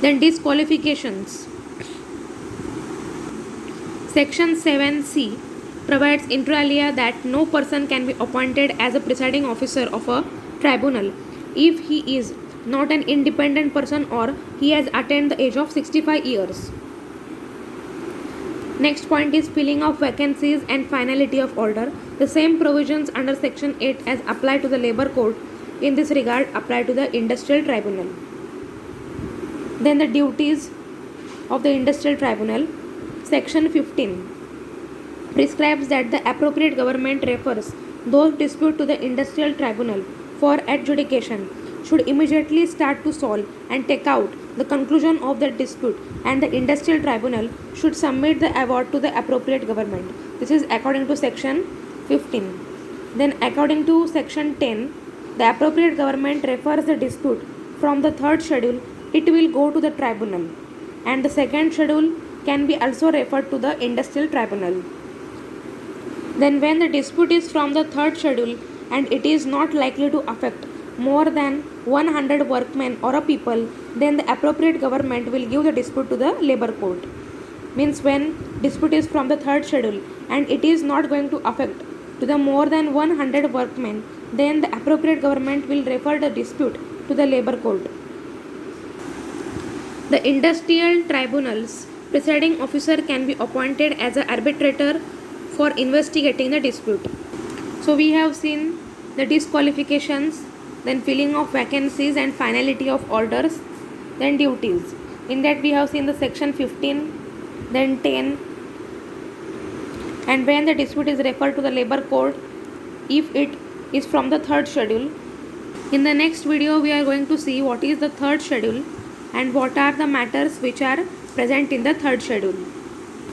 Then disqualifications. Section 7C provides inter alia that no person can be appointed as a presiding officer of a tribunal if he is not an independent person or he has attained the age of 65 years. Next point is filling of vacancies and finality of order. The same provisions under section 8 as apply to the labor code in this regard apply to the industrial tribunal. Then the duties of the industrial tribunal. Section 15 prescribes that the appropriate government refers those disputes to the industrial tribunal for adjudication, should immediately start to solve and take out the conclusion of the dispute, and the industrial tribunal should submit the award to the appropriate government. This is according to section 15. Then according to section 10, the appropriate government refers the dispute from the third schedule, it will go to the tribunal, and the second schedule can be also referred to the industrial tribunal. Then when the dispute is from the third schedule and it is not likely to affect more than 100 workmen or a people, then the appropriate government will give the dispute to the labor court. Means when dispute is from the third schedule and it is not going to affect to the more than 100 workmen, then the appropriate government will refer the dispute to the labor court. The industrial tribunal's presiding officer can be appointed as an arbitrator for investigating the dispute. So we have seen the disqualifications, then filling of vacancies and finality of orders, then duties. In that we have seen the section 15, then 10, and when the dispute is referred to the labor court if it is from the third schedule. In the next video we are going to see what is the third schedule and what are the matters which are present in the third schedule.